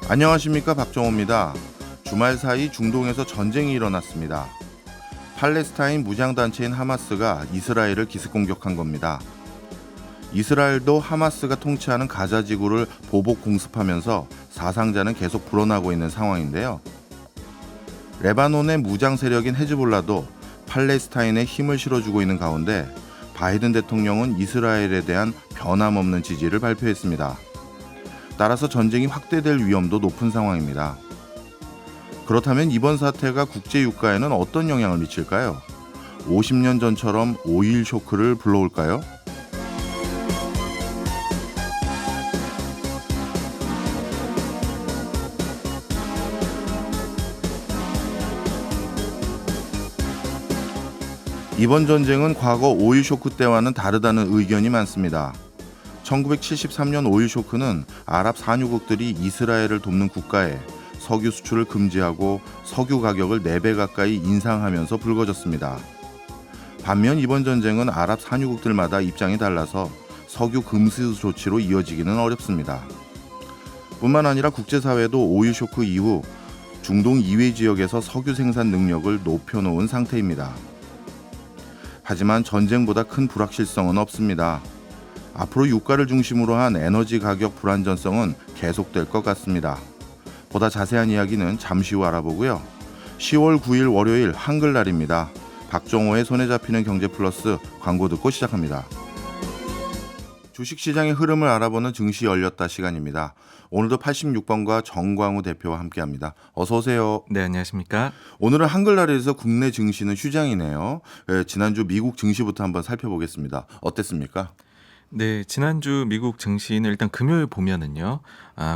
안녕하십니까, 박정호입니다. 주말 사이 중동에서 전쟁이 일어났습니다. 팔레스타인 무장단체인 하마스가 이스라엘을 기습공격한 겁니다. 이스라엘도 하마스가 통치하는 가자 지구를 보복 공습하면서 사상자는 계속 불어나고 있는 상황인데요. 레바논의 무장 세력인 헤즈볼라도 팔레스타인에 힘을 실어주고 있는 가운데 바이든 대통령은 이스라엘에 대한 변함없는 지지를 발표했습니다. 따라서 전쟁이 확대될 위험도 높은 상황입니다. 그렇다면 이번 사태가 국제 유가에는 어떤 영향을 미칠까요? 50년 전처럼 오일 쇼크를 불러올까요? 이번 전쟁은 과거 오일 쇼크 때와는 다르다는 의견이 많습니다. 1973년 오일 쇼크는 아랍 산유국들이 이스라엘을 돕는 국가에 석유 수출을 금지하고 석유 가격을 4배 가까이 인상하면서 불거졌습니다. 반면 이번 전쟁은 아랍 산유국들마다 입장이 달라서 석유 금수 조치로 이어지기는 어렵습니다. 뿐만 아니라 국제사회도 오일 쇼크 이후 중동 이외 지역에서 석유 생산 능력을 높여놓은 상태입니다. 하지만 전쟁보다 큰 불확실성은 없습니다. 앞으로 유가를 중심으로 한 에너지 가격 불안전성은 계속될 것 같습니다. 보다 자세한 이야기는 잠시 후 알아보고요. 10월 9일 월요일 한글날입니다. 박정호의 손에 잡히는 경제 플러스 광고 듣고 시작합니다. 주식시장의 흐름을 알아보는 증시 열렸다 시간입니다. 오늘도 86번가 정광우 대표와 함께합니다. 어서 오세요. 네, 안녕하십니까? 오늘은 한글날에서 국내 증시는 휴장이네요. 지난주 미국 증시부터 한번 살펴보겠습니다. 어땠습니까? 네, 지난주 미국 증시는 일단 금요일 보면은요,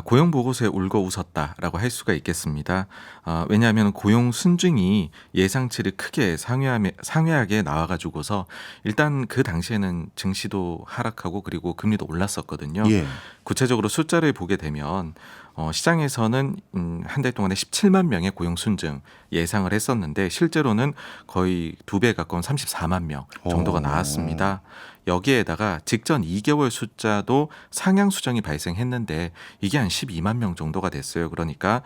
고용 보고서에 울고 웃었다라고 할 수가 있겠습니다. 왜냐하면 고용 순증이 예상치를 크게 상회하게 나와가지고서 일단 그 당시에는 증시도 하락하고 그리고 금리도 올랐었거든요. 예. 구체적으로 숫자를 보게 되면 시장에서는 한 달 동안에 17만 명의 고용 순증 예상을 했었는데 실제로는 거의 2배 가까운 34만 명 정도가 나왔습니다. 여기에다가 직전 2개월 숫자도 상향 수정이 발생했는데 이게 한 12만 명 정도가 됐어요. 그러니까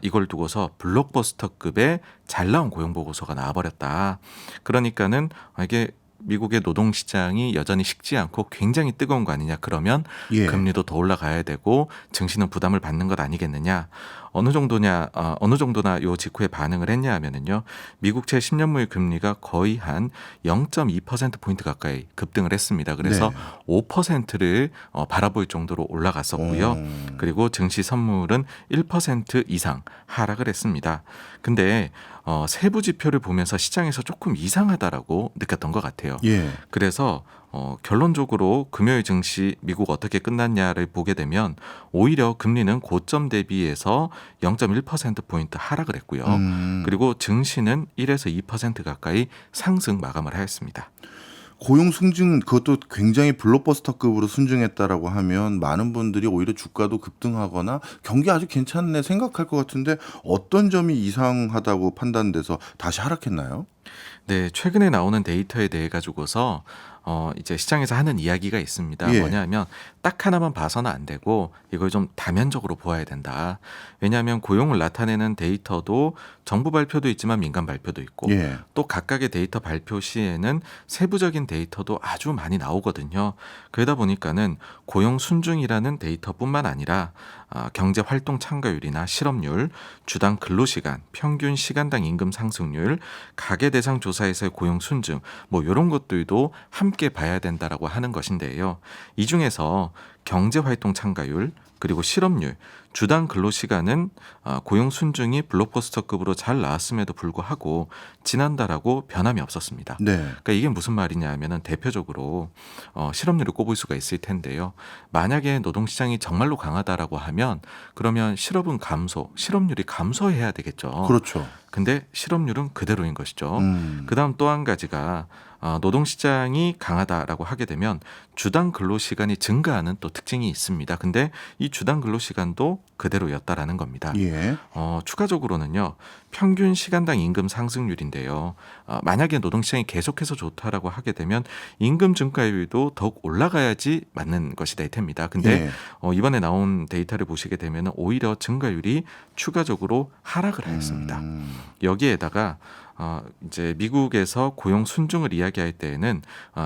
이걸 두고서 블록버스터급의 잘 나온 고용 보고서가 나와버렸다. 그러니까는 이게 미국의 노동시장이 여전히 식지 않고 굉장히 뜨거운 거 아니냐. 그러면 예. 금리도 더 올라가야 되고 증시는 부담을 받는 것 아니겠느냐. 어느 정도나 요 직후에 반응을 했냐 하면은요. 미국채 10년물 금리가 거의 한 0.2%포인트 가까이 급등을 했습니다. 그래서 네. 5%를 바라볼 정도로 올라갔었고요. 그리고 증시 선물은 1% 이상 하락을 했습니다. 근데 세부 지표를 보면서 시장에서 조금 이상하다라고 느꼈던 것 같아요. 예. 그래서 결론적으로 금요일 증시 미국 어떻게 끝났냐를 보게 되면 오히려 금리는 고점 대비해서 0.1%포인트 하락을 했고요. 그리고 증시는 1에서 2% 가까이 상승 마감을 하였습니다. 고용 승진 그것도 굉장히 블록버스터급으로 순증했다라고 하면 많은 분들이 오히려 주가도 급등하거나 경기 아주 괜찮네 생각할 것 같은데 어떤 점이 이상하다고 판단돼서 다시 하락했나요? 네, 최근에 나오는 데이터에 대해 가지고서 이제 시장에서 하는 이야기가 있습니다. 예. 뭐냐면 딱 하나만 봐서는 안 되고 이걸 좀 다면적으로 보아야 된다. 왜냐하면 고용을 나타내는 데이터도 정부 발표도 있지만 민간 발표도 있고 예. 또 각각의 데이터 발표 시에는 세부적인 데이터도 아주 많이 나오거든요. 그러다 보니까는 고용 순증이라는 데이터뿐만 아니라 경제 활동 참가율이나 실업률, 주당 근로시간, 평균 시간당 임금 상승률, 가계 대상 조사에서의 고용 순증 뭐 이런 것들도 함께 봐야 된다라고 하는 것인데요. 이 중에서 경제 활동 참가율 그리고 실업률, 주당 근로시간은 고용 순증이 블록버스터급으로 잘 나왔음에도 불구하고 지난달하고 변함이 없었습니다. 네. 그러니까 이게 무슨 말이냐 하면은 대표적으로 실업률을 꼽을 수가 있을 텐데요. 만약에 노동시장이 정말로 강하다라고 하면 그러면 실업률이 감소해야 되겠죠. 그렇죠. 근데 실업률은 그대로인 것이죠. 그다음 또 한 가지가 노동시장이 강하다라고 하게 되면 주당 근로시간이 증가하는 또 특징이 있습니다. 근데 이 주당 근로시간도 그대로였다라는 겁니다. 예. 추가적으로는요, 평균 시간당 임금 상승률인데요. 만약에 노동시장이 계속해서 좋다라고 하게 되면 임금 증가율도 더욱 올라가야지 맞는 것이 될 텐입니다. 근데 예. 이번에 나온 데이터를 보시게 되면 오히려 증가율이 추가적으로 하락을 했습니다. 여기에다가 이제 미국에서 고용 순증을 이야기할 때에는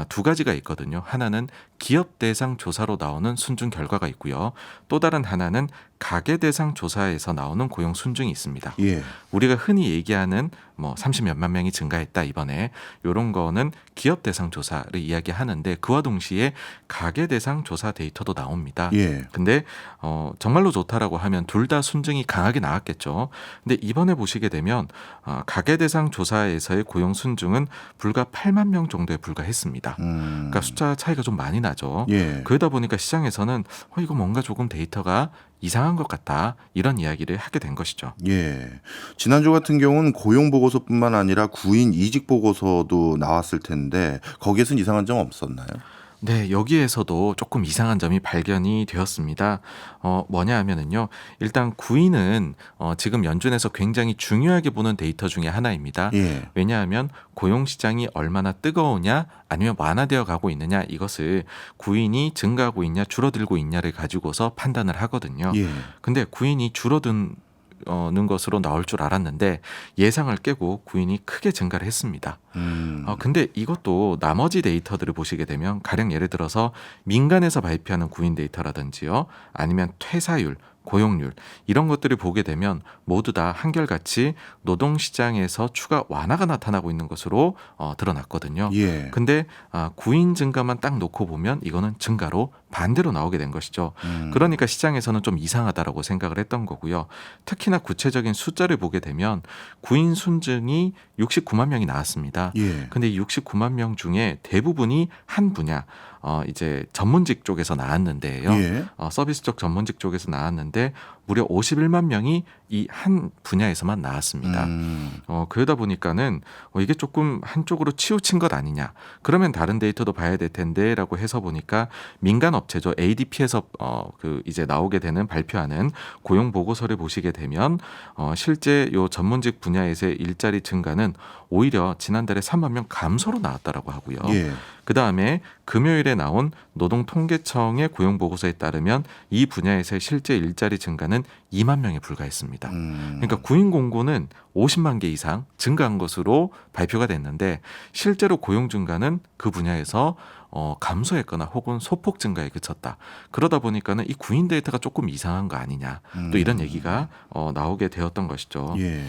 두 가지가 있거든요. 하나는 기업 대상 조사로 나오는 순증 결과가 있고요. 또 다른 하나는 가계 대상 조사에서 나오는 고용 순증이 있습니다. 예. 우리가 흔히 얘기하는 뭐 30몇만 명이 증가했다 이번에 이런 거는 기업 대상 조사를 이야기하는데 그와 동시에 가계 대상 조사 데이터도 나옵니다. 예. 근데 정말로 좋다라고 하면 둘 다 순증이 강하게 나왔겠죠. 근데 이번에 보시게 되면 가계 대상 조사에서의 고용 순증은 불과 8만 명 정도에 불과했습니다. 그러니까 숫자 차이가 좀 많이 나죠. 예. 그러다 보니까 시장에서는 이거 뭔가 조금 데이터가 이상한 것 같다 이런 이야기를 하게 된 것이죠. 예. 지난주 같은 경우는 고용 보고서뿐만 아니라 구인 이직 보고서도 나왔을 텐데 거기에서는 이상한 점 없었나요? 네, 여기에서도 조금 이상한 점이 발견이 되었습니다. 뭐냐 하면은요, 일단 구인은 지금 연준에서 굉장히 중요하게 보는 데이터 중에 하나입니다. 예. 왜냐하면 고용 시장이 얼마나 뜨거우냐 아니면 완화되어 가고 있느냐 이것을 구인이 증가하고 있냐 줄어들고 있냐를 가지고서 판단을 하거든요. 예. 근데 구인이 줄어든 는 것으로 나올 줄 알았는데 예상을 깨고 구인이 크게 증가를 했습니다. 근데 이것도 나머지 데이터들을 보시게 되면 가령 예를 들어서 민간에서 발표하는 구인 데이터라든지요, 아니면 퇴사율, 고용률 이런 것들을 보게 되면 모두 다 한결같이 노동시장에서 추가 완화가 나타나고 있는 것으로 드러났거든요. 예. 근데 구인 증가만 딱 놓고 보면 이거는 증가로 반대로 나오게 된 것이죠. 그러니까 시장에서는 좀 이상하다라고 생각을 했던 거고요. 특히나 구체적인 숫자를 보게 되면 구인 순증이 69만 명이 나왔습니다. 예. 근데 이 69만 명 중에 대부분이 한 분야 이제 전문직 쪽에서 나왔는데요. 예. 서비스 쪽 전문직 쪽에서 나왔는데 무려 51만 명이 이 한 분야에서만 나왔습니다. 그러다 보니까는 이게 조금 한쪽으로 치우친 것 아니냐. 그러면 다른 데이터도 봐야 될 텐데라고 해서 보니까 민간 업체죠. ADP에서 이제 나오게 되는 발표하는 고용 보고서를 보시게 되면 실제 요 전문직 분야에서의 일자리 증가는 오히려 지난달에 3만 명 감소로 나왔다라고 하고요. 예. 그 다음에 금요일에 나온 노동통계청의 고용보고서에 따르면 이 분야에서의 실제 일자리 증가는 2만 명에 불과했습니다. 그러니까 구인 공고는 50만 개 이상 증가한 것으로 발표가 됐는데 실제로 고용 증가는 그 분야에서 감소했거나 혹은 소폭 증가에 그쳤다. 그러다 보니까는 이 구인 데이터가 조금 이상한 거 아니냐. 또 이런 얘기가 나오게 되었던 것이죠. 예.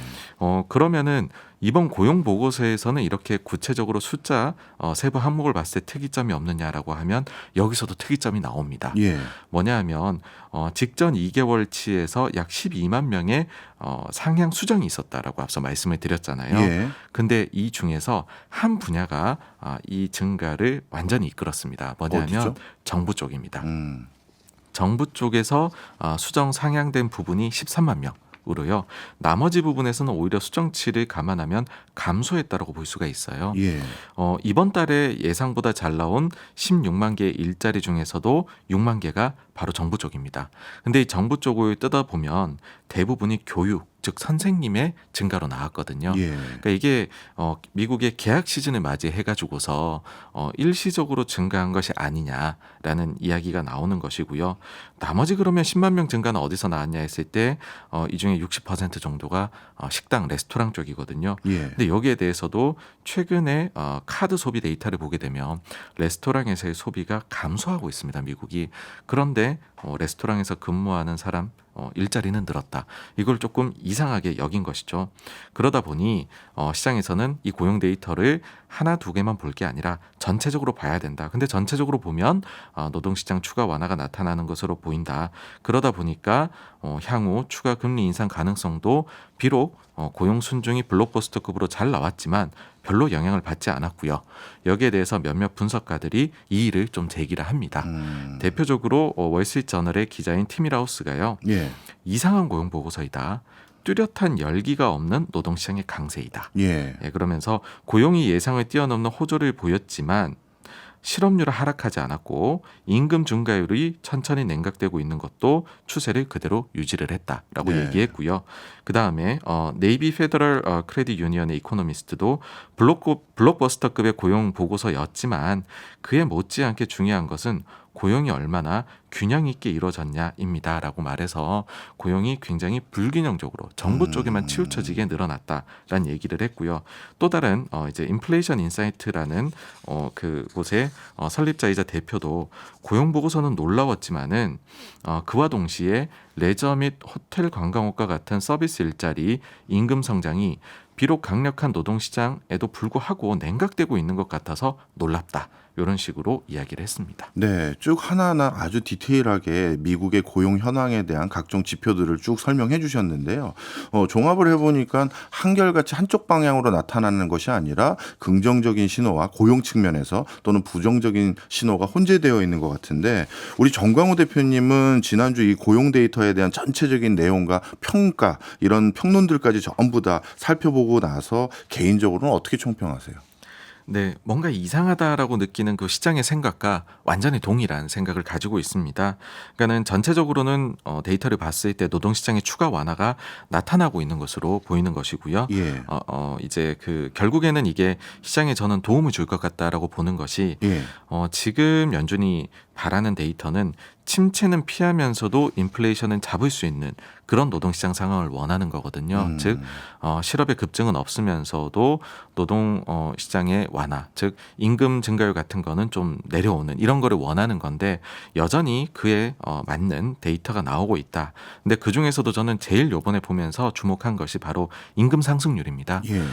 그러면은 이번 고용 보고서에서는 이렇게 구체적으로 숫자 세부 항목을 봤을 때 특이점이 없느냐라고 하면 여기서도 특이점이 나옵니다. 예. 뭐냐 하면 직전 2개월치에서 약 12만 명의 상향 수정이 있었다라고 앞서 말씀을 드렸잖아요. 예. 근데 이 중에서 한 분야가 이 증가를 완전히 이끌었습니다. 뭐냐 하면 어디죠? 정부 쪽입니다. 음. 정부 쪽에서 수정 상향된 부분이 13만 명. 으로요. 나머지 부분에서는 오히려 수정치를 감안하면 감소했다라고 볼 수가 있어요. 예. 이번 달에 예상보다 잘 나온 16만 개의 일자리 중에서도 6만 개가 바로 정부 쪽입니다. 근데 이 정부 쪽을 뜯어보면 대부분이 교육, 즉 선생님의 증가로 나왔거든요. 예. 그러니까 이게 미국의 개학 시즌을 맞이해가지고서 일시적으로 증가한 것이 아니냐라는 이야기가 나오는 것이고요. 나머지 그러면 10만 명 증가는 어디서 나왔냐 했을 때 이 중에 60% 정도가 식당, 레스토랑 쪽이거든요. 예. 근데 여기에 대해서도 최근에 카드 소비 데이터를 보게 되면 레스토랑에서의 소비가 감소하고 있습니다. 미국이. 그런데 레스토랑에서 근무하는 사람 일자리는 늘었다. 이걸 조금 이상하게 여긴 것이죠. 그러다 보니 시장에서는 이 고용 데이터를 하나 두 개만 볼 게 아니라 전체적으로 봐야 된다. 근데 전체적으로 보면 노동시장 추가 완화가 나타나는 것으로 보인다. 그러다 보니까 향후 추가 금리 인상 가능성도 비록 고용 순증이 블록버스터급으로 잘 나왔지만 별로 영향을 받지 않았고요. 여기에 대해서 몇몇 분석가들이 이의를 좀 제기를 합니다. 대표적으로 월스트리트저널의 기자인 티미라우스가요. 예. 이상한 고용 보고서이다. 뚜렷한 열기가 없는 노동시장의 강세이다. 예. 그러면서 고용이 예상을 뛰어넘는 호조를 보였지만 실업률은 하락하지 않았고 임금 증가율이 천천히 냉각되고 있는 것도 추세를 그대로 유지를 했다라고 네. 얘기했고요. 그 다음에 네이비 페더럴 크레딧 유니언의 이코노미스트도 블록버스터급의 고용 보고서였지만 그에 못지않게 중요한 것은 고용이 얼마나 균형 있게 이루어졌냐입니다라고 말해서 고용이 굉장히 불균형적으로 정부 쪽에만 치우쳐지게 늘어났다라는 얘기를 했고요. 또 다른 이제 인플레이션 인사이트라는 그곳의 설립자이자 대표도 고용 보고서는 놀라웠지만은 그와 동시에 레저 및 호텔 관광업과 같은 서비스 일자리 임금 성장이 비록 강력한 노동시장에도 불구하고 냉각되고 있는 것 같아서 놀랍다. 이런 식으로 이야기를 했습니다. 네, 쭉 하나하나 아주 디테일하게 미국의 고용 현황에 대한 각종 지표들을 쭉 설명해 주셨는데요. 종합을 해보니까 한결같이 한쪽 방향으로 나타나는 것이 아니라 긍정적인 신호와 고용 측면에서 또는 부정적인 신호가 혼재되어 있는 것 같은데 우리 정광호 대표님은 지난주 이 고용 데이터에 대한 전체적인 내용과 평가 이런 평론들까지 전부 다 살펴보고 나서 개인적으로는 어떻게 총평하세요? 네, 뭔가 이상하다라고 느끼는 그 시장의 생각과 완전히 동일한 생각을 가지고 있습니다. 그러니까는 전체적으로는 데이터를 봤을 때 노동시장의 추가 완화가 나타나고 있는 것으로 보이는 것이고요. 예, 이제 그 결국에는 이게 시장에 저는 도움을 줄 것 같다라고 보는 것이 예, 지금 연준이 바라는 데이터는 침체는 피하면서도 인플레이션은 잡을 수 있는 그런 노동시장 상황을 원하는 거거든요. 즉 실업의 급증은 없으면서도 노동 시장의 완화, 즉 임금 증가율 같은 거는 좀 내려오는 이런 거를 원하는 건데 여전히 그에 맞는 데이터가 나오고 있다. 근데 그 중에서도 저는 제일 요번에 보면서 주목한 것이 바로 임금 상승률입니다. 예.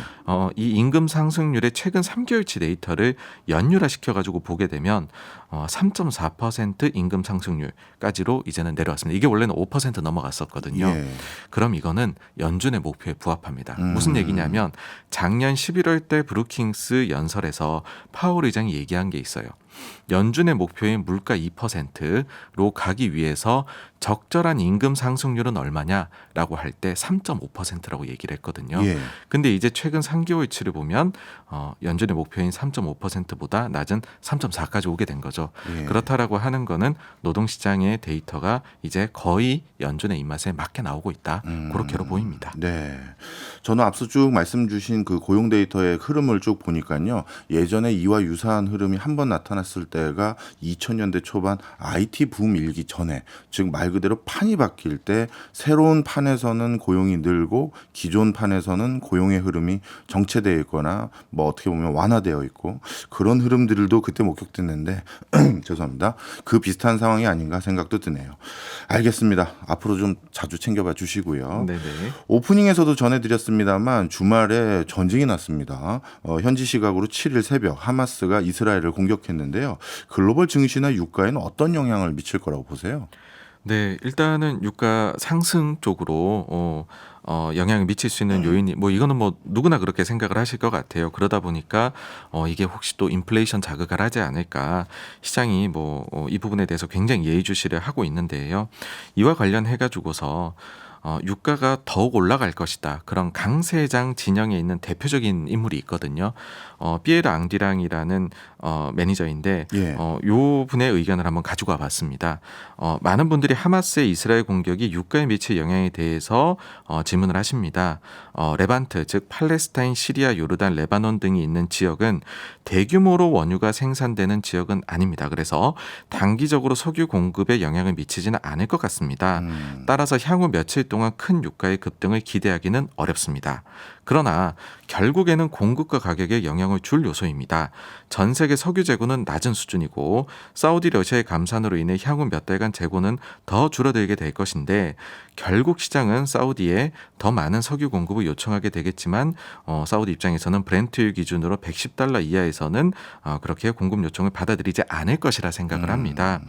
이 임금 상승률의 최근 3개월치 데이터를 연율화 시켜가지고 보게 되면 3.4% 임금 상승률까지로 이제는 내려왔습니다. 이게 원래는 5% 넘어갔었거든요. 예. 그럼 이거는 연준의 목표에 부합합니다. 무슨 얘기냐면 작년 11월 때 브루킹스 연설에서 파월 의장이 얘기한 게 있어요. 연준의 목표인 물가 2%로 가기 위해서 적절한 임금 상승률은 얼마냐라고 할 때 3.5%라고 얘기를 했거든요. 예. 근데 이제 최근 3개월치를 보면 연준의 목표인 3.5%보다 낮은 3.4까지 오게 된 거죠. 예. 그렇다라고 하는 거는 노동시장의 데이터가 이제 거의 연준의 입맛에 맞게 나오고 있다. 그렇게로 보입니다. 네. 저는 앞서 쭉 말씀 주신 그 고용 데이터의 흐름을 쭉 보니까요. 예전에 이와 유사한 흐름이 한 번 나타났을 때가 2000년대 초반 IT 붐 일기 전에, 즉 말 그대로 판이 바뀔 때 새로운 판에서는 고용이 늘고 기존 판에서는 고용의 흐름이 정체되어 있거나 뭐 어떻게 보면 완화되어 있고 그런 흐름들도 그때 목격됐는데 죄송합니다. 그 비슷한 상황이 아닌가 생각도 드네요. 알겠습니다. 앞으로 좀 자주 챙겨봐 주시고요. 네네. 오프닝에서도 전해드렸습니다만 주말에 전쟁이 났습니다. 현지 시각으로 7일 새벽 하마스가 이스라엘을 공격했는데요. 글로벌 증시나 유가에는 어떤 영향을 미칠 거라고 보세요? 네, 일단은 유가 상승 쪽으로 영향을 미칠 수 있는 요인이 뭐 이거는 뭐 누구나 그렇게 생각을 하실 것 같아요. 그러다 보니까 이게 혹시 또 인플레이션 자극을 하지 않을까 시장이 뭐 이 부분에 대해서 굉장히 예의주시를 하고 있는데요. 이와 관련해 가지고서 유가가 더욱 올라갈 것이다. 그런 강세장 진영에 있는 대표적인 인물이 있거든요. 피에르 앙디랑이라는 매니저인데 예. 요 분의 의견을 한번 가지고 와봤습니다. 많은 분들이 하마스의 이스라엘 공격이 유가에 미칠 영향에 대해서 질문을 하십니다. 레반트, 즉 팔레스타인, 시리아, 요르단, 레바논 등이 있는 지역은 대규모로 원유가 생산되는 지역은 아닙니다. 그래서 단기적으로 석유 공급에 영향을 미치지는 않을 것 같습니다. 따라서 향후 며칠 동안 큰 유가의 급등을 기대하기는 어렵습니다. 그러나 결국에는 공급과 가격에 영향을 줄 요소입니다. 전 세계 석유 재고는 낮은 수준이고 사우디 러시아의 감산으로 인해 향후 몇 달간 재고는 더 줄어들게 될 것인데 결국 시장은 사우디에 더 많은 석유 공급을 요청하게 되겠지만 사우디 입장에서는 브렌트유 기준으로 $110 이하에서는 그렇게 공급 요청을 받아들이지 않을 것이라 생각을 합니다.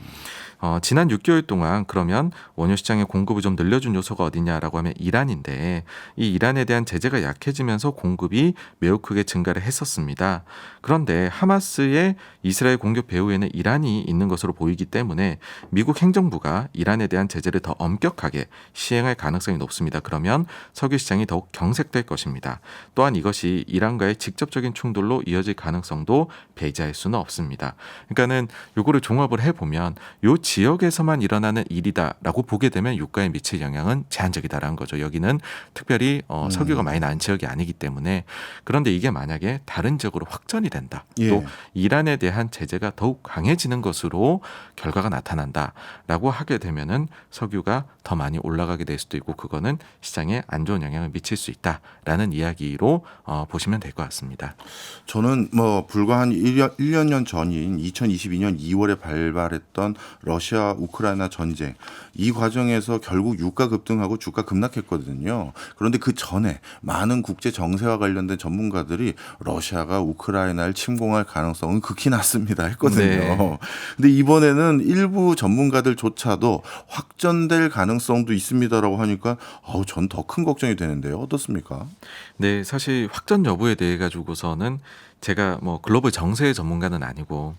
지난 6개월 동안 그러면 원유 시장의 공급을 좀 늘려준 요소가 어디냐라고 하면 이란인데 이 이란에 대한 제재가 약해지면서 공급이 매우 크게 증가를 했었습니다. 그런데 하마스의 이스라엘 공격 배후에는 이란이 있는 것으로 보이기 때문에 미국 행정부가 이란에 대한 제재를 더 엄격하게 시행할 가능성이 높습니다. 그러면 석유 시장이 더욱 경색될 것입니다. 또한 이것이 이란과의 직접적인 충돌로 이어질 가능성도 배제할 수는 없습니다. 그러니까는 요거를 종합을 해보면 요 지역에서만 일어나는 일이다라고 보게 되면 유가에 미칠 영향은 제한적이다라는 거죠. 여기는 특별히 석유가 많이 나는 지역이 아니기 때문에. 그런데 이게 만약에 다른 지역으로 확전이 된다. 예. 또 이란에 대한 제재가 더욱 강해지는 것으로 결과가 나타난다라고 하게 되면은 석유가 더 많이 올라가게 될 수도 있고 그거는 시장에 안 좋은 영향을 미칠 수 있다라는 이야기로 보시면 될 것 같습니다. 저는 뭐 불과 한 1년 전인 2022년 2월에 발발했던 러시아 우크라이나 전쟁 이 과정에서 결국 유가 급등하고 주가 급락했거든요. 그런데 그 전에 많은 국제 정세와 관련된 전문가들이 러시아가 우크라이나를 침공할 가능성은 극히 낮습니다 했거든요. 네. 근데 이번에는 일부 전문가들조차도 확전될 가능성도 있습니다라고 하니까 전 더 큰 걱정이 되는데요. 어떻습니까? 네, 사실 확전 여부에 대해 가지고서는 제가 뭐 글로벌 정세 전문가는 아니고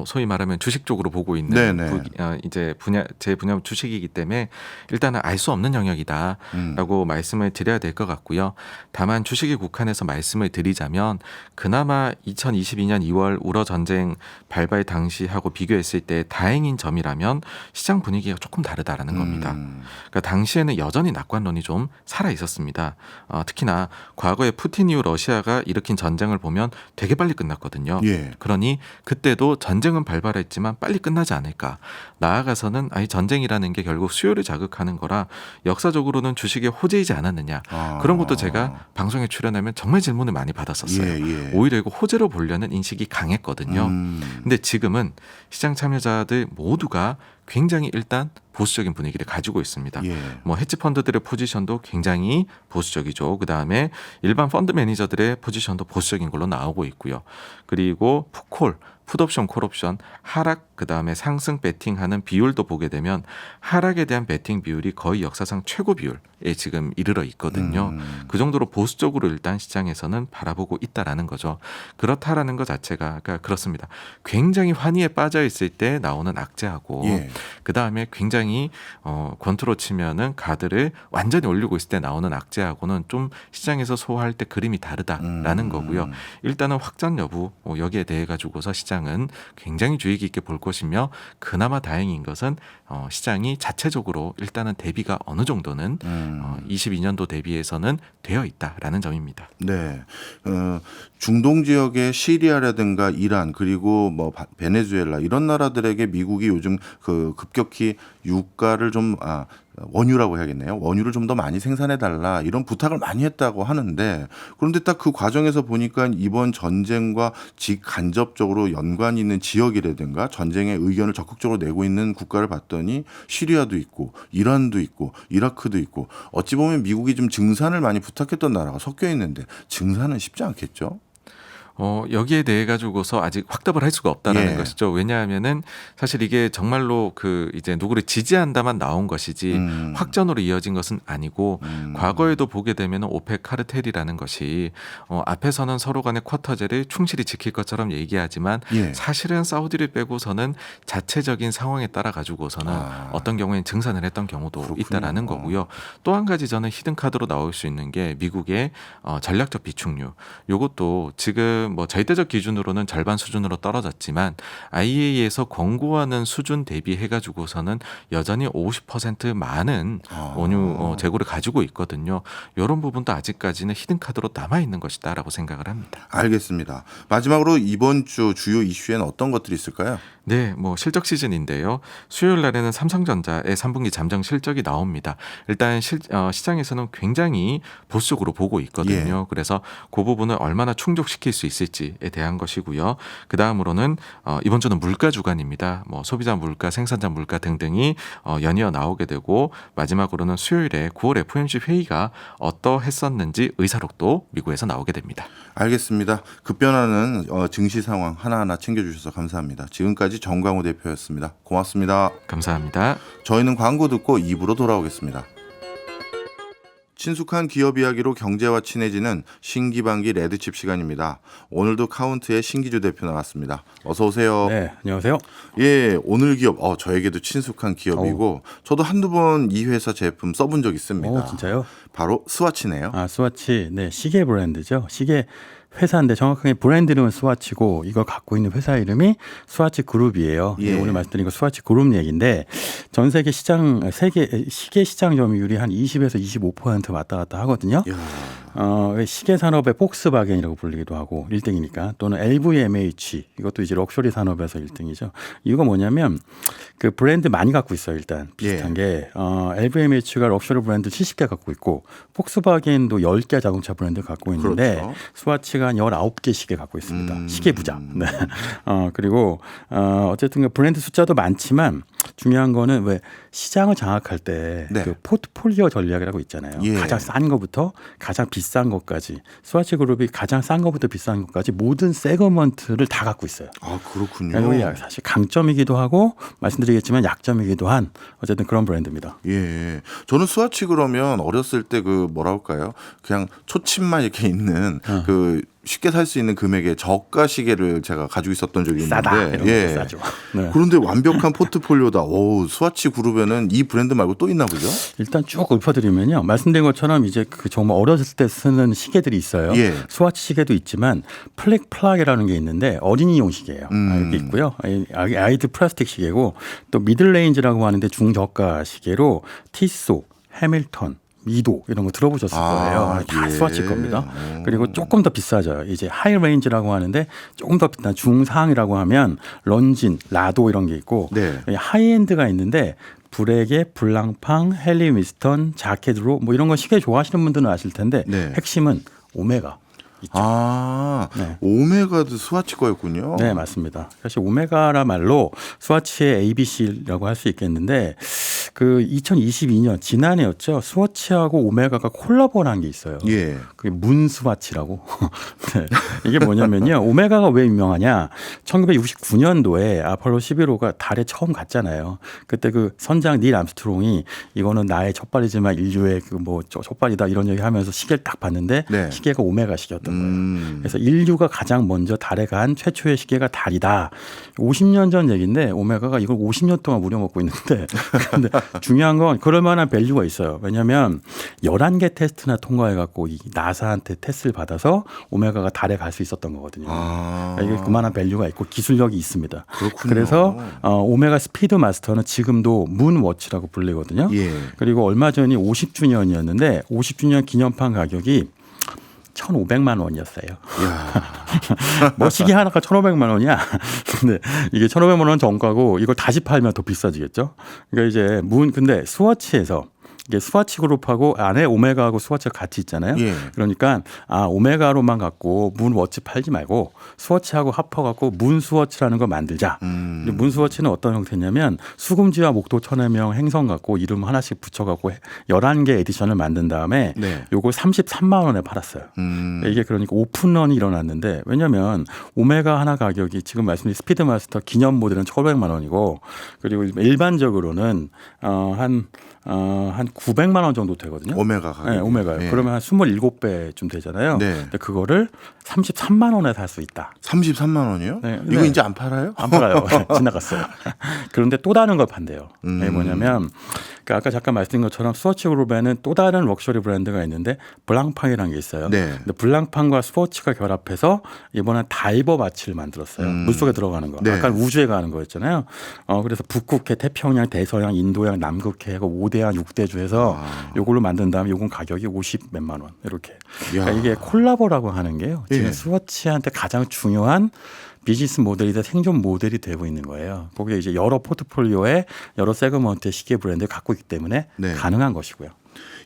소위 말하면 주식 쪽으로 보고 있는 네네. 이제 제 분야 주식이기 때문에 일단은 알 수 없는 영역이다라고 말씀을 드려야 될 것 같고요. 다만 주식에 국한해서 말씀을 드리자면 그나마 2022년 2월 우러 전쟁 발발 당시하고 비교했을 때 다행인 점이라면 시장 분위기가 조금 다르다라는 겁니다. 그러니까 당시에는 여전히 낙관론이 좀 살아 있었습니다. 특히나 과거에 푸틴 이후 러시아가 일으킨 전쟁을 보면 되게 빨리 끝났거든요. 예. 그러니 그때도 전쟁은 발발했지만 빨리 끝나지 않을까. 나아가서는 전쟁이라는 게 결국 수요를 자극하는 거라 역사적으로는 주식에 호재이지 않았느냐. 그런 것도 제가 방송에 출연하면 정말 질문을 많이 받았었어요. 예. 오히려 이거 호재로 보려는 인식이 강했거든요. 근데 지금은 시장 참여자들 모두가 굉장히 일단 보수적인 분위기를 가지고 있습니다. 예. 뭐 헤지 펀드들의 포지션도 굉장히 보수적이죠. 그다음에 일반 펀드 매니저들의 포지션도 보수적인 걸로 나오고 있고요. 그리고 풋콜, 풋옵션, 콜옵션, 하락, 그다음에 상승 베팅하는 비율도 보게 되면 하락에 대한 베팅 비율이 거의 역사상 최고 비율에 지금 이르러 있거든요. 그 정도로 보수적으로 일단 시장에서는 바라보고 있다라는 거죠. 그렇다라는 것 자체가 그러니까 그렇습니다. 굉장히 환희에 빠져 있을 때 나오는 악재하고 예. 그다음에 굉장히 권투로 치면은 가드를 완전히 올리고 있을 때 나오는 악재하고는 좀 시장에서 소화할 때 그림이 다르다라는 거고요. 일단은 확전 여부 여기에 대해 가지고서 시장은 굉장히 주의 깊게 볼 것이며 그나마 다행인 것은 시장이 자체적으로 일단은 대비가 어느 정도는 22년도 대비해서는 되어 있다라는 점입니다. 네. 중동 지역의 시리아라든가 이란 그리고 뭐 베네수엘라 이런 나라들에게 미국이 요즘 그 급격히 유가를 좀 원유라고 해야겠네요. 원유를 좀 더 많이 생산해 달라 이런 부탁을 많이 했다고 하는데 그런데 딱 그 과정에서 보니까 이번 전쟁과 직간접적으로 연관이 있는 지역이라든가 전쟁에 의견을 적극적으로 내고 있는 국가를 봤더니 시리아도 있고 이란도 있고 이라크도 있고 어찌 보면 미국이 좀 증산을 많이 부탁했던 나라가 섞여 있는데 증산은 쉽지 않겠죠? 여기에 대해 가지고서 아직 확답을 할 수가 없다라는 예. 것이죠. 왜냐하면은 사실 이게 정말로 이제 누구를 지지한다만 나온 것이지 확전으로 이어진 것은 아니고 과거에도 보게 되면은 오펙 카르텔이라는 것이 앞에서는 서로 간의 쿼터제를 충실히 지킬 것처럼 얘기하지만 예. 사실은 사우디를 빼고서는 자체적인 상황에 따라 가지고서는 어떤 경우에는 증산을 했던 경우도 그렇군요. 있다라는 거고요. 또 한 가지 저는 히든 카드로 나올 수 있는 게 미국의 전략적 비축류. 요것도 지금 뭐 절대적 기준으로는 절반 수준으로 떨어졌지만 IEA에서 권고하는 수준 대비해 가지고서는 여전히 50% 많은 원유 재고를 가지고 있거든요. 이런 부분도 아직까지는 히든 카드로 남아 있는 것이다라고 생각을 합니다. 알겠습니다. 마지막으로 이번 주 주요 이슈에는 어떤 것들이 있을까요? 네, 뭐 실적 시즌인데요. 수요일 날에는 삼성전자의 3분기 잠정 실적이 나옵니다. 일단 시장에서는 굉장히 보수적으로 보고 있거든요. 그래서 그 부분을 얼마나 충족시킬 수 있을지에 대한 것이고요. 그 다음으로는 이번 주는 물가 주간입니다. 뭐 소비자 물가, 생산자 물가 등등이 연이어 나오게 되고 마지막으로는 수요일에 9월 FOMC 회의가 어떠했었는지 의사록도 미국에서 나오게 됩니다. 알겠습니다. 급변하는 증시 상황 하나하나 챙겨주셔서 감사합니다. 지금까지 정광호 대표였습니다. 고맙습니다. 감사합니다. 저희는 광고 듣고 2부로 돌아오겠습니다. 친숙한 기업 이야기로 경제와 친해지는 신기반기 레드칩 시간입니다. 오늘도 카운트의 신기주 대표 나왔습니다. 어서 오세요. 네, 안녕하세요. 예, 오늘 기업 저에게도 친숙한 기업이고 저도 한두 번 이 회사 제품 써본 적 있습니다. 진짜요? 바로 스와치네요. 스와치, 네, 시계 브랜드죠. 시계 회사인데 정확하게 브랜드 이름은 스와치고 이걸 갖고 있는 회사 이름이 스와치 그룹이에요. 예. 오늘 말씀드린 거 스와치 그룹 얘기인데 전 세계 시계 시장 점유율이 한 20에서 25% 왔다 갔다 하거든요. 시계 산업의 폭스바겐이라고 불리기도 하고 1등이니까 또는 LVMH 이것도 이제 럭셔리 산업에서 1등이죠. 이유가 뭐냐면 그 브랜드 많이 갖고 있어요. 일단 비슷한 게 LVMH가 럭셔리 브랜드 70개 갖고 있고 폭스바겐도 10개 자동차 브랜드 갖고 있는데 그렇죠. 스와치가 한 19개 시계 갖고 있습니다. 시계 부자. 네. 그리고 어쨌든 그 브랜드 숫자도 많지만 중요한 거는 왜 시장을 장악할 때 그 포트폴리오 전략이라고 있잖아요. 예. 가장 싼 것부터 가장 비싼 것까지 스와치 그룹이 가장 싼 것부터 비싼 것까지 모든 세그먼트를 다 갖고 있어요. 아, 그렇군요. 여기 사실 강점이기도 하고 말씀드리겠지만 약점이기도 한 어쨌든 그런 브랜드입니다. 예, 저는 스와치 그러면 어렸을 때 그 뭐랄까요, 그냥 초침만 이렇게 있는 그 쉽게 살 수 있는 금액의 저가 시계를 제가 가지고 있었던 적이 있는데, 싸다 이런 거 싸죠. 네. 그런데 완벽한 포트폴리오다. 오, 스와치 그룹에는 이 브랜드 말고 또 있나 보죠? 일단 쭉 읊어드리면요. 말씀드린 것처럼 이제 그 정말 어렸을 때 쓰는 시계들이 있어요. 예. 스와치 시계도 있지만 플락이라는 게 있는데 어린이용 시계예요. 이게 있고요. 아이들 플라스틱 시계고 또 미들레인지라고 하는데 중저가 시계로 티소, 해밀턴, 미도 이런 거 들어보셨을 거예요. 다 스와치 겁니다. 그리고 조금 더 비싸져요. 이제 하이레인지라고 하는데 조금 더 비싼 중상이라고 하면 런진, 라도 이런 게 있고 하이엔드가 있는데 브레게, 블랑팡, 헨리 위스턴, 자켓으로 뭐 이런 거 시계 좋아하시는 분들은 아실 텐데 핵심은 오메가. 있죠. 네. 오메가도 스와치 거였군요. 네, 맞습니다. 사실 오메가라 말로 스와치의 ABC라고 할 수 있겠는데 그 2022년 지난해였죠. 스와치하고 오메가가 콜라보를 한 게 있어요. 예. 그게 문 스와치라고. 네. 이게 뭐냐면요. 오메가가 왜 유명하냐? 1969년도에 아폴로 11호가 달에 처음 갔잖아요. 그때 그 선장 닐 암스트롱이 이거는 나의 첫발이지만 인류의 그 뭐 첫발이다 이런 얘기 하면서 시계를 딱 봤는데 시계가 오메가 시계였던 거예요. 그래서 인류가 가장 먼저 달에 간 최초의 시계가 달이다. 50년 전 얘기인데 오메가가 이걸 50년 동안 우려먹고 있는데 근데 중요한 건 그럴 만한 밸류가 있어요. 왜냐하면 11개 테스트나 통과해갖고 이 나사한테 테스트를 받아서 오메가가 달에 갈 수 있었던 거거든요. 이게 그만한 밸류가 있고 기술력이 있습니다. 그렇군요. 그래서 오메가 스피드 마스터는 지금도 문워치라고 불리거든요. 그리고 얼마 전이 50주년이었는데 50주년 기념판 가격이 1,500만 원이었어요. 뭐 시계 하나가 1,500만 원이야. 근데 이게 1,500만 원 정가고 이걸 다시 팔면 더 비싸지겠죠. 그러니까 이제 근데 스와치에서 이게 스와치 그룹하고 안에 오메가하고 스와치가 같이 있잖아요. 그러니까 오메가로만 갖고 문 워치 팔지 말고 스와치하고 합쳐갖고 문 스와치라는 걸 만들자. 문 스와치는 어떤 형태냐면 수금지와 목도 천해명 행성 갖고 이름 하나씩 붙여갖고 11개 에디션을 만든 다음에 요걸 33만 원에 팔았어요. 이게 그러니까 오픈런이 일어났는데 왜냐하면 오메가 하나 가격이 지금 말씀드린 스피드마스터 기념 모델은 1,500만 원이고 그리고 일반적으로는 한 900만 원 정도 되거든요. 오메가 가격. 네, 오메가요. 그러면 한 27배쯤 되잖아요. 근데 그거를 33만 원에 살 수 있다. 33만 원이요? 이거 이제 안 팔아요? 안 팔아요. 지나갔어요. 그런데 또 다른 걸 판대요. 이게 뭐냐면 그러니까 아까 잠깐 말씀드린 것처럼 스워치 그룹에는 또 다른 럭셔리 브랜드가 있는데 블랑팡이라는 게 있어요. 근데 블랑팡과 스워치가 결합해서 이번엔 다이버 마치를 만들었어요. 물속에 들어가는 거. 아까 우주에 가는 거였잖아요. 그래서 북극해, 태평양, 대서양, 인도양, 남극해 하고 5대양 6대주에서 요걸로 만든 다음에 요건 가격이 50 몇만 원 이렇게. 그러니까 이게 콜라보라고 하는 게요. 지금 스워치한테 가장 중요한 비즈니스 모델이자 생존 모델이 되고 있는 거예요. 거기에 이제 여러 포트폴리오에 여러 세그먼트의 시계 브랜드를 갖고 있기 때문에 가능한 것이고요.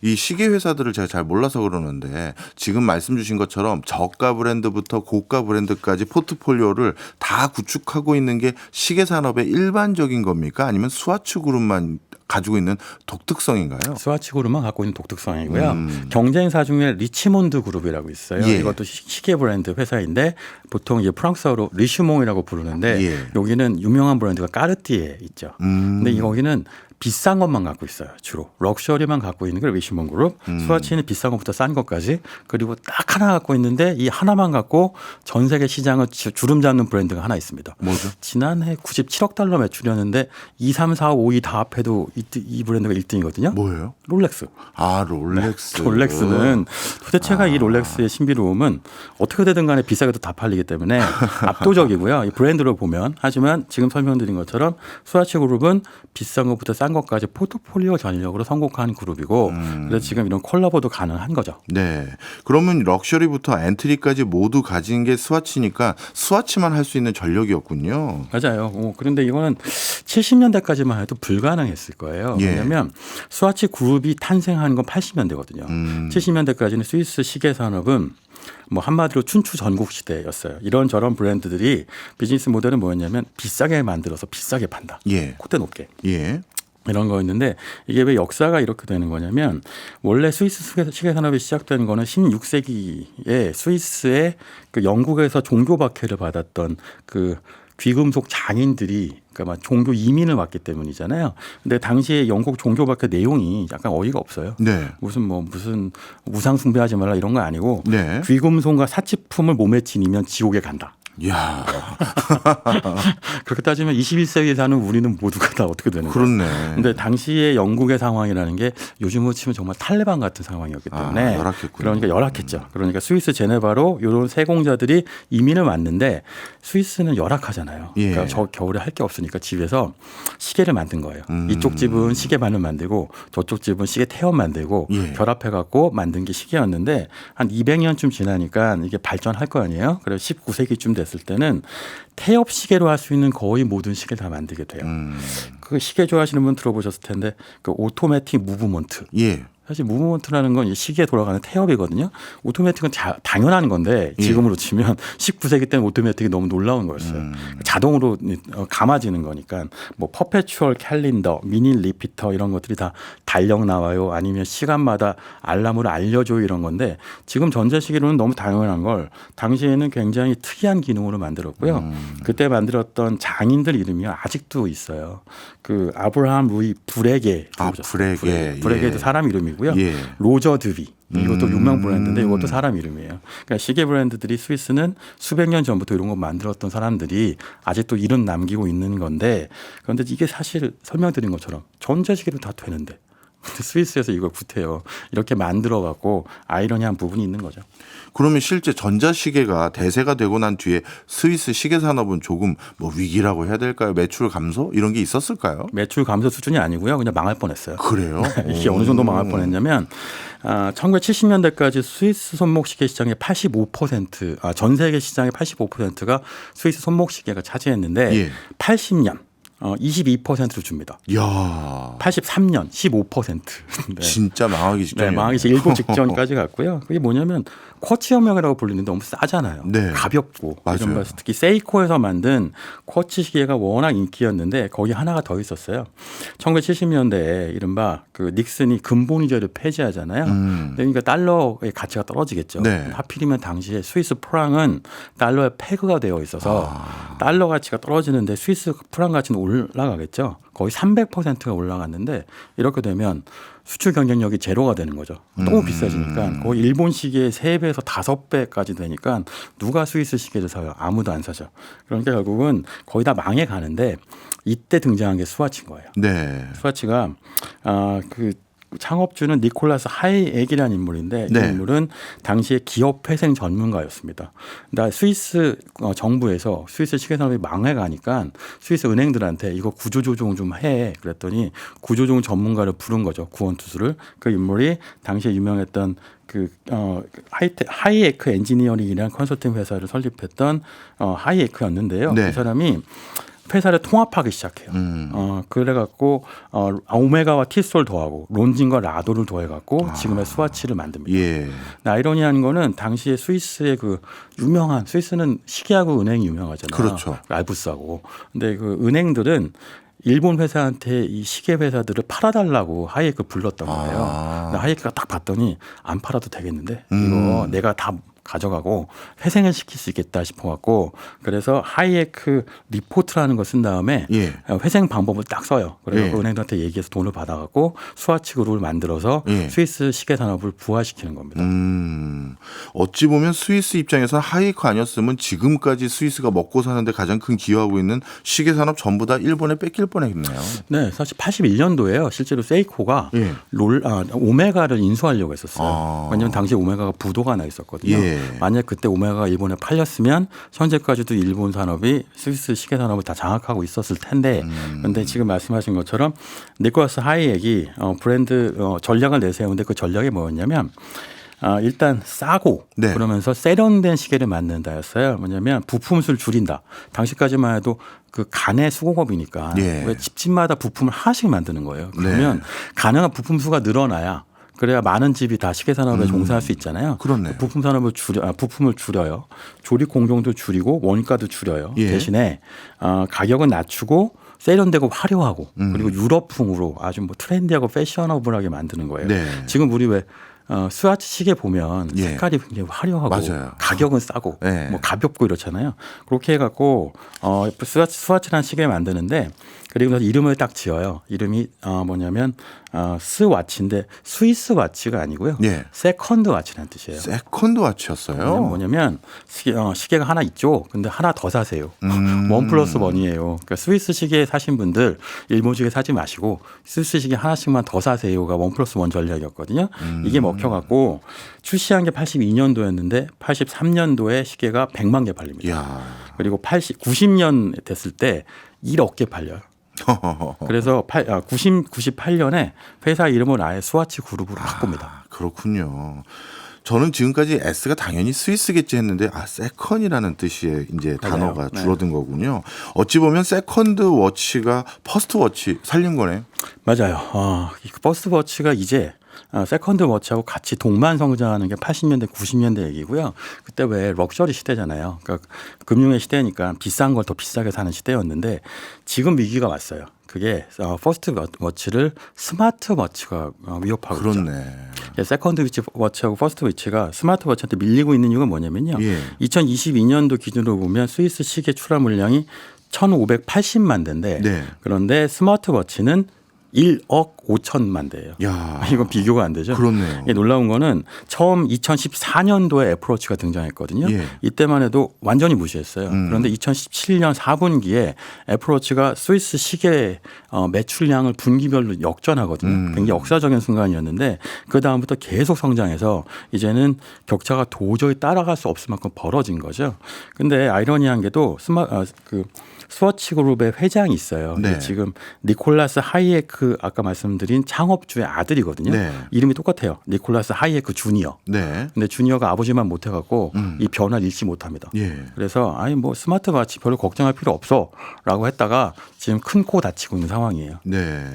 이 시계 회사들을 제가 잘 몰라서 그러는데 지금 말씀 주신 것처럼 저가 브랜드부터 고가 브랜드까지 포트폴리오를 다 구축하고 있는 게 시계 산업의 일반적인 겁니까? 아니면 스와츠 그룹만 가지고 있는 독특성인가요? 스와치 그룹만 갖고 있는 독특성이고요. 경쟁사 중에 리치몬드 그룹이라고 있어요. 예. 이것도 시계 브랜드 회사인데 보통 이제 프랑스어로 리슈몽이라고 부르는데 예. 여기는 유명한 브랜드가 까르띠에 있죠. 근데 여기는 비싼 것만 갖고 있어요. 주로 럭셔리만 갖고 있는 게 리슈몽 그룹. 스와치는 비싼 것부터 싼 것까지. 그리고 딱 하나 갖고 있는데 이 하나만 갖고 전 세계 시장을 주름 잡는 브랜드가 하나 있습니다. 뭐죠? 지난해 97억 달러 매출이었는데 2, 3, 4, 5, 2 다 합해도 이 브랜드가 1등이거든요. 뭐예요? 롤렉스. 아, 롤렉스. 롤렉스는 도대체가 이 롤렉스의 신비로움은 어떻게 되든 간에 비싸게도 다 팔리기 때문에 압도적이고요. 이 브랜드로 보면. 하지만 지금 설명드린 것처럼 스와치 그룹은 비싼 것부터 싼 것까지 포트폴리오 전략으로 성공한 그룹이고 그래서 지금 이런 콜라보도 가능한 거죠. 네. 그러면 럭셔리부터 엔트리까지 모두 가진 게 스와치니까 스와치만 할 수 있는 전력이었군요. 맞아요. 그런데 이거는 70년대까지만 해도 불가능했을 거예요. 예. 왜냐하면 스와치 그룹이 탄생한 건 80년대거든요. 70년대까지는 스위스 시계 산업은 뭐 한마디로 춘추 전국 시대였어요. 이런저런 브랜드들이 비즈니스 모델은 뭐였냐면 비싸게 만들어서 비싸게 판다. 예. 콧대 높게. 예. 이런 거였는데 이게 왜 역사가 이렇게 되는 거냐면 원래 스위스 시계 산업이 시작된 거는 16세기에 스위스의 그 영국에서 종교 박해를 받았던 그 귀금속 장인들이 그러니까 막 종교 이민을 왔기 때문이잖아요. 근데 당시에 영국 종교 박해 내용이 약간 어이가 없어요. 네. 무슨 우상 숭배하지 말라 이런 거 아니고 네. 귀금속과 사치품을 몸에 지니면 지옥에 간다. 야, 그렇게 따지면 21세기에 사는 우리는 모두가 다 어떻게 되는 거예요? 그렇네. 근데 당시의 영국의 상황이라는 게 요즘으로 치면 정말 탈레반 같은 상황이었기 때문에 열악했군요. 그러니까 열악했죠. 그러니까 스위스 제네바로 이런 세공자들이 이민을 왔는데 스위스는 열악하잖아요. 예. 그러니까 저 겨울에 할 게 없으니까 집에서 시계를 만든 거예요. 이쪽 집은 시계 바늘 만들고 저쪽 집은 시계 태엽 만들고 예. 결합해 갖고 만든 게 시계였는데 한 200년쯤 지나니까 이게 발전할 거 아니에요. 그래서 19세기쯤 됐을 때는 태엽 시계로 할 수 있는 거의 모든 시계를 다 만들게 돼요. 그 시계 좋아하시는 분 들어보셨을 텐데 그 오토매틱 무브먼트. 예. 사실 무브먼트라는 건 시계에 돌아가는 태엽이거든요. 오토매틱은 당연한 건데 지금으로 치면 19세기 때는 오토매틱이 너무 놀라운 거였어요. 자동으로 감아지는 거니까 뭐 퍼페추얼 캘린더, 미니 리피터 이런 것들이 다 달력 나와요. 아니면 시간마다 알람으로 알려줘요 이런 건데 지금 전자시계로는 너무 당연한 걸 당시에는 굉장히 특이한 기능으로 만들었고요. 그때 만들었던 장인들 이름이 아직도 있어요. 그 아브라함 루이 브레게. 브레게. 브레게도 예. 사람 이름이고요. 예. 로저 드비. 이것도 유명 브랜드인데 이것도 사람 이름이에요. 그러니까 시계 브랜드들이 스위스는 수백 년 전부터 이런 거 만들었던 사람들이 아직도 이름 남기고 있는 건데 그런데 이게 사실 설명드린 것처럼 전자시계로 다 되는데 근데 스위스에서 이걸 구태여 이렇게 만들어 갖고 아이러니한 부분이 있는 거죠. 그러면 실제 전자시계가 대세가 되고 난 뒤에 스위스 시계 산업은 조금 뭐 위기라고 해야 될까요? 매출 감소 이런 게 있었을까요? 매출 감소 수준이 아니고요. 그냥 망할 뻔했어요. 그래요? 이게 어느 정도 망할 뻔했냐면 1970년대까지 스위스 손목시계 시장의 85%, 전 세계 시장의 85%가 스위스 손목시계가 차지했는데 예. 80년 22%로 줍니다. 야, 83년 15%. 네. 진짜 망하기 직전이에요. 네, 망하기 일보 직전까지 갔고요. 그게 뭐냐면 쿼츠 혁명이라고 불리는데 너무 싸잖아요. 네. 가볍고 맞아요. 이런 거 특히 세이코에서 만든 쿼츠 시계가 워낙 인기였는데 거기 하나가 더 있었어요. 1970년대에 이른바 그 닉슨이 근본위제를 폐지하잖아요. 그러니까 달러의 가치가 떨어지겠죠. 네. 하필이면 당시에 스위스 프랑은 달러에 페그가 되어 있어서 달러 가치가 떨어지는데 스위스 프랑 가치는 올라가겠죠. 거의 300%가 올라갔는데 이렇게 되면 수출 경쟁력이 제로가 되는 거죠. 너무 비싸지니까 거의 일본 시계의 3배에서 5배까지 되니까 누가 스위스 시계를 사요? 아무도 안 사죠. 그러니까 결국은 거의 다 망해 가는데 이때 등장한 게 스와치인 거예요. 네. 스와치가 그 창업주는 니콜라스 하이엑이라는 인물인데 이 네. 인물은 당시에 기업 회생 전문가였습니다. 스위스 정부에서 스위스 시계 산업이 망해가니까 스위스 은행들한테 이거 구조조정 좀 해. 그랬더니 구조조정 전문가를 부른 거죠. 구원투수를. 그 인물이 당시에 유명했던 하이에크 엔지니어링이라는 컨설팅 회사를 설립했던 하이에크였는데요. 네. 그 사람이 회사를 통합하기 시작해요. 그래갖고 오메가와 티솔 더하고 론진과 라도를 더해갖고 지금의 스와치를 만듭니다. 예. 아이러니한 거는 당시에 스위스의 그 유명한 스위스는 시계하고 은행이 유명하잖아요. 그렇죠. 알프스하고. 근데 그 은행들은 일본 회사한테 이 시계 회사들을 팔아달라고 하이에크 불렀던 거예요. 근데 하이에크가 딱 봤더니 안 팔아도 되겠는데 이거 내가 다 가져가고 회생을 시킬 수 있겠다 싶어갖고 그래서 하이에크 리포트라는 거 쓴 다음에 예. 회생 방법을 딱 써요. 그래서 예. 은행들한테 얘기해서 돈을 받아갖고 스와치 그룹을 만들어서 예. 스위스 시계 산업을 부활시키는 겁니다. 어찌 보면 스위스 입장에서 하이에크 아니었으면 지금까지 스위스가 먹고 사는데 가장 큰 기여하고 있는 시계 산업 전부 다 일본에 뺏길 뻔했네요. 네, 사실 81년도에요. 실제로 세이코가 예. 오메가를 인수하려고 했었어요. 왜냐하면 당시에 오메가가 부도가 나 있었거든요. 예. 만약 그때 오메가가 일본에 팔렸으면 현재까지도 일본 산업이 스위스 시계 산업을 다 장악하고 있었을 텐데 그런데 지금 말씀하신 것처럼 니콜라스 하이액이 브랜드 전략을 내세우는데 그 전략이 뭐였냐면 일단 싸고 네. 그러면서 세련된 시계를 만든다였어요. 뭐냐면 부품수를 줄인다. 당시까지만 해도 그 간의 수공업이니까 예. 왜 집집마다 부품을 하나씩 만드는 거예요. 그러면 가능한 부품 수가 늘어나야 그래야 많은 집이 다 시계 산업에 종사할 수 있잖아요. 그렇네요. 부품 산업을 부품을 줄여요. 조립 공정도 줄이고 원가도 줄여요. 예. 대신에 가격은 낮추고 세련되고 화려하고 그리고 유럽풍으로 아주 뭐 트렌디하고 패셔너블하게 만드는 거예요. 네. 지금 우리 왜 스와치 시계 보면 예. 색깔이 굉장히 화려하고 맞아요. 가격은 싸고 예. 뭐 가볍고 이렇잖아요. 그렇게 해갖고 스와치라는 시계 만드는데 그리고 나서 이름을 딱 지어요. 이름이 뭐냐면 스와치인데 스위스 와치가 아니고요. 예. 세컨드 와치라는 뜻이에요. 세컨드 와치였어요. 뭐냐면 시계가 하나 있죠. 근데 하나 더 사세요. 1+1이에요. 그러니까 스위스 시계 사신 분들 일본 시계 사지 마시고 스위스 시계 하나씩만 더 사세요가 1+1 전략이었거든요. 이게 먹혀갖고 출시한 게 82년도였는데 83년도에 시계가 100만 개 팔립니다. 이야. 그리고 90년 됐을 때 1억 개 팔려요. 그래서 98년에 회사 이름을 아예 스와치 그룹으로 바꿉니다. 그렇군요. 저는 지금까지 S가 당연히 스위스겠지 했는데 세컨이라는 뜻의 이제 맞아요. 단어가 줄어든 거군요. 어찌 보면 세컨드 워치가 퍼스트 워치 살린 거네요. 맞아요. 퍼스트 워치가 이제 세컨드 워치하고 같이 동반 성장하는 게 80년대, 90년대 얘기고요. 그때 왜 럭셔리 시대잖아요. 그러니까 금융의 시대니까 비싼 걸 더 비싸게 사는 시대였는데 지금 위기가 왔어요. 그게 퍼스트 워치를 스마트 워치가 위협하고 그렇네. 있죠. 세컨드 워치하고 퍼스트 워치가 스마트 워치한테 밀리고 있는 이유가 뭐냐면요. 예. 2022년도 기준으로 보면 스위스 시계 출하 물량이 1,580만 대인데 네. 그런데 스마트 워치는 1억 5천만 대예요. 야. 이건 비교가 안 되죠. 그렇네요. 이게 놀라운 거는 처음 2014년도에 애플워치가 등장했거든요. 예. 이때만 해도 완전히 무시했어요. 그런데 2017년 4분기에 애플워치가 스위스 시계 매출량을 분기별로 역전하거든요. 굉장히 역사적인 순간이었는데 그 다음부터 계속 성장해서 이제는 격차가 도저히 따라갈 수 없을 만큼 벌어진 거죠. 근데 아이러니한 게도 스워치 그룹의 회장이 있어요. 네. 지금 니콜라스 하이에크 아까 말씀드린 창업주의 아들이거든요. 네. 이름이 똑같아요. 니콜라스 하이에크 주니어. 네. 근데 주니어가 아버지만 못해갖고 이 변화를 잃지 못합니다. 예. 그래서 뭐 스마트워치 별로 걱정할 필요 없어라고 했다가 지금 큰 코 다치고 있는 상황이에요. 네.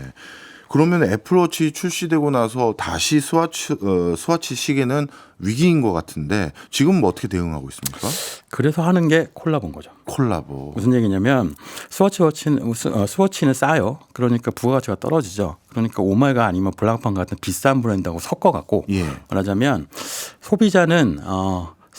그러면 애플워치 출시되고 나서 다시 스와치 시계는 위기인 것 같은데 지금 뭐 어떻게 대응하고 있습니까? 그래서 하는 게 콜라보인 거죠. 콜라보. 무슨 얘기냐면 스워치는 싸요. 그러니까 부가가치가 떨어지죠. 그러니까 오메가 아니면 블랑팡 같은 비싼 브랜드하고 섞어갖고 예. 말하자면 소비자는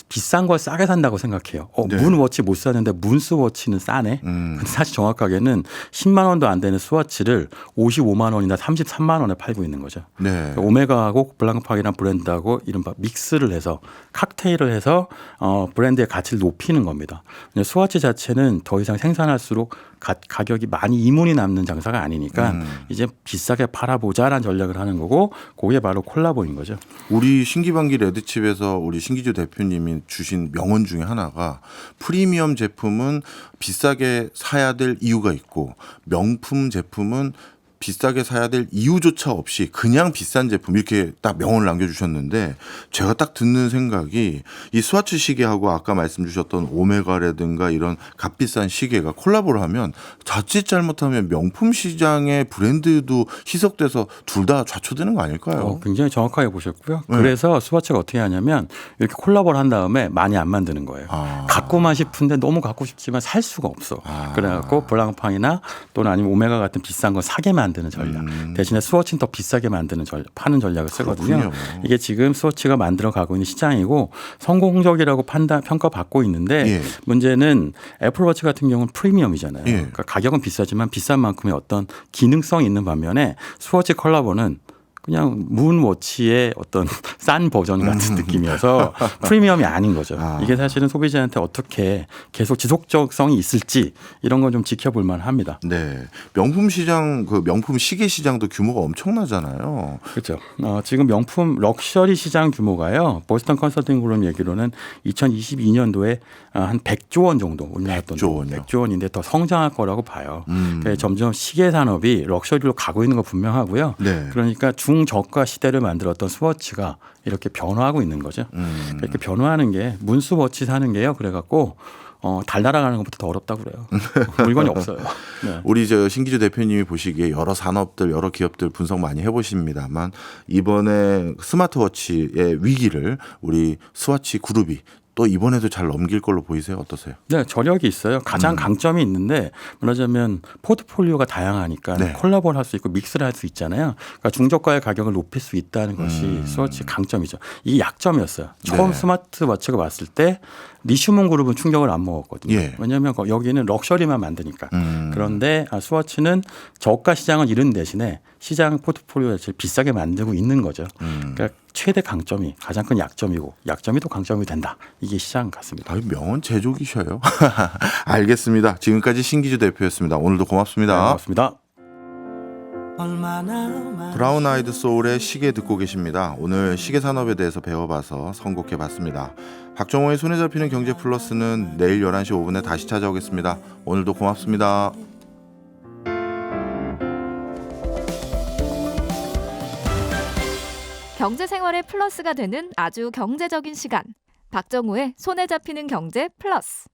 비싼 걸 싸게 산다고 생각해요. 네. 문워치 못 사는데 문스워치는 싸네. 근데 사실 정확하게는 10만 원도 안 되는 스워치를 55만 원이나 33만 원에 팔고 있는 거죠. 네. 그러니까 오메가하고 블랑팡이라는 브랜드하고 이른바 믹스를 해서 칵테일을 해서 브랜드의 가치를 높이는 겁니다. 스와치 자체는 더 이상 생산할수록 가격이 많이 이문이 남는 장사가 아니니까 이제 비싸게 팔아보자라는 전략을 하는 거고 그게 바로 콜라보인 거죠. 우리 신기반기 레드칩에서 우리 신기주 대표님이 주신 명언 중에 하나가 프리미엄 제품은 비싸게 사야 될 이유가 있고 명품 제품은 비싸게 사야 될 이유조차 없이 그냥 비싼 제품 이렇게 딱 명언을 남겨주셨는데 제가 딱 듣는 생각이 이 스와치 시계하고 아까 말씀 주셨던 오메가라든가 이런 값비싼 시계가 콜라보를 하면 자칫 잘못하면 명품 시장의 브랜드도 희석돼서 둘 다 좌초되는 거 아닐까요? 굉장히 정확하게 보셨고요. 그래서 스와치가 어떻게 하냐면 이렇게 콜라보를 한 다음에 많이 안 만드는 거예요. 갖고만 싶은데 너무 갖고 싶지만 살 수가 없어. 그래갖고 블랑팡이나 또는 아니면 오메가 같은 비싼 거 사게 만드는 전략. 대신에 스워치는 더 비싸게 만드는 파는 전략을 쓰거든요. 그렇군요. 이게 지금 스워치가 만들어 가고 있는 시장이고 성공적이라고 평가받고 있는데 예. 문제는 애플워치 같은 경우는 프리미엄이잖아요. 예. 그러니까 가격은 비싸지만 비싼 만큼의 어떤 기능성이 있는 반면에 스워치 컬러버는 그냥 문워치의 어떤 싼 버전 같은 느낌이어서 프리미엄이 아닌 거죠. 이게 사실은 소비자한테 어떻게 계속 지속적성이 있을지 이런 건 좀 지켜볼 만합니다. 네, 명품 시장 그 명품 시계 시장도 규모가 엄청나잖아요. 그렇죠. 지금 명품 럭셔리 시장 규모가요. 보스턴 컨설팅 그룹 얘기로는 2022년도에 한 100조 원 정도 우리나라 돈 100조 원인데 더 성장할 거라고 봐요. 그러니까 점점 시계 산업이 럭셔리로 가고 있는 거 분명하고요. 네. 그러니까 중저가 시대를 만들었던 스워치가 이렇게 변화하고 있는 거죠. 이렇게 변화하는 게 문스워치 사는 게요. 그래갖고 달 날아가는 것부터 더 어렵다고 그래요. 물건이 없어요. 네. 우리 저 신기주 대표님이 보시기에 여러 산업들, 여러 기업들 분석 많이 해보십니다만 이번에 스마트워치의 위기를 우리 스와치 그룹이 또 이번에도 잘 넘길 걸로 보이세요? 어떠세요? 네, 저력이 있어요. 가장 강점이 있는데 말하자면 포트폴리오가 다양하니까 네. 콜라보를 할 수 있고 믹스를 할 수 있잖아요. 그러니까 중저가의 가격을 높일 수 있다는 것이 스워치 강점이죠. 이게 약점이었어요. 처음 네. 스마트워치가 왔을 때 리슈몬 그룹은 충격을 안 먹었거든요. 예. 왜냐하면 여기는 럭셔리만 만드니까. 그런데 스워치는 저가 시장을 잃은 대신에 시장 포트폴리오 자체를 비싸게 만들고 있는 거죠. 그러니까 최대 강점이 가장 큰 약점이고 약점이 또 강점이 된다. 이게 시장 같습니다. 명언 제조기셔요. 알겠습니다. 지금까지 신기주 대표였습니다. 오늘도 고맙습니다. 네, 고맙습니다. 브라운 아이드 소울의 시계 듣고 계십니다. 오늘 시계 산업에 대해서 배워봐서 선곡해봤습니다. 박정호의 손에 잡히는 경제 플러스는 내일 11시 5분에 다시 찾아오겠습니다. 오늘도 고맙습니다. 경제 생활의 플러스가 되는 아주 경제적인 시간. 박정호의 손에 잡히는 경제 플러스.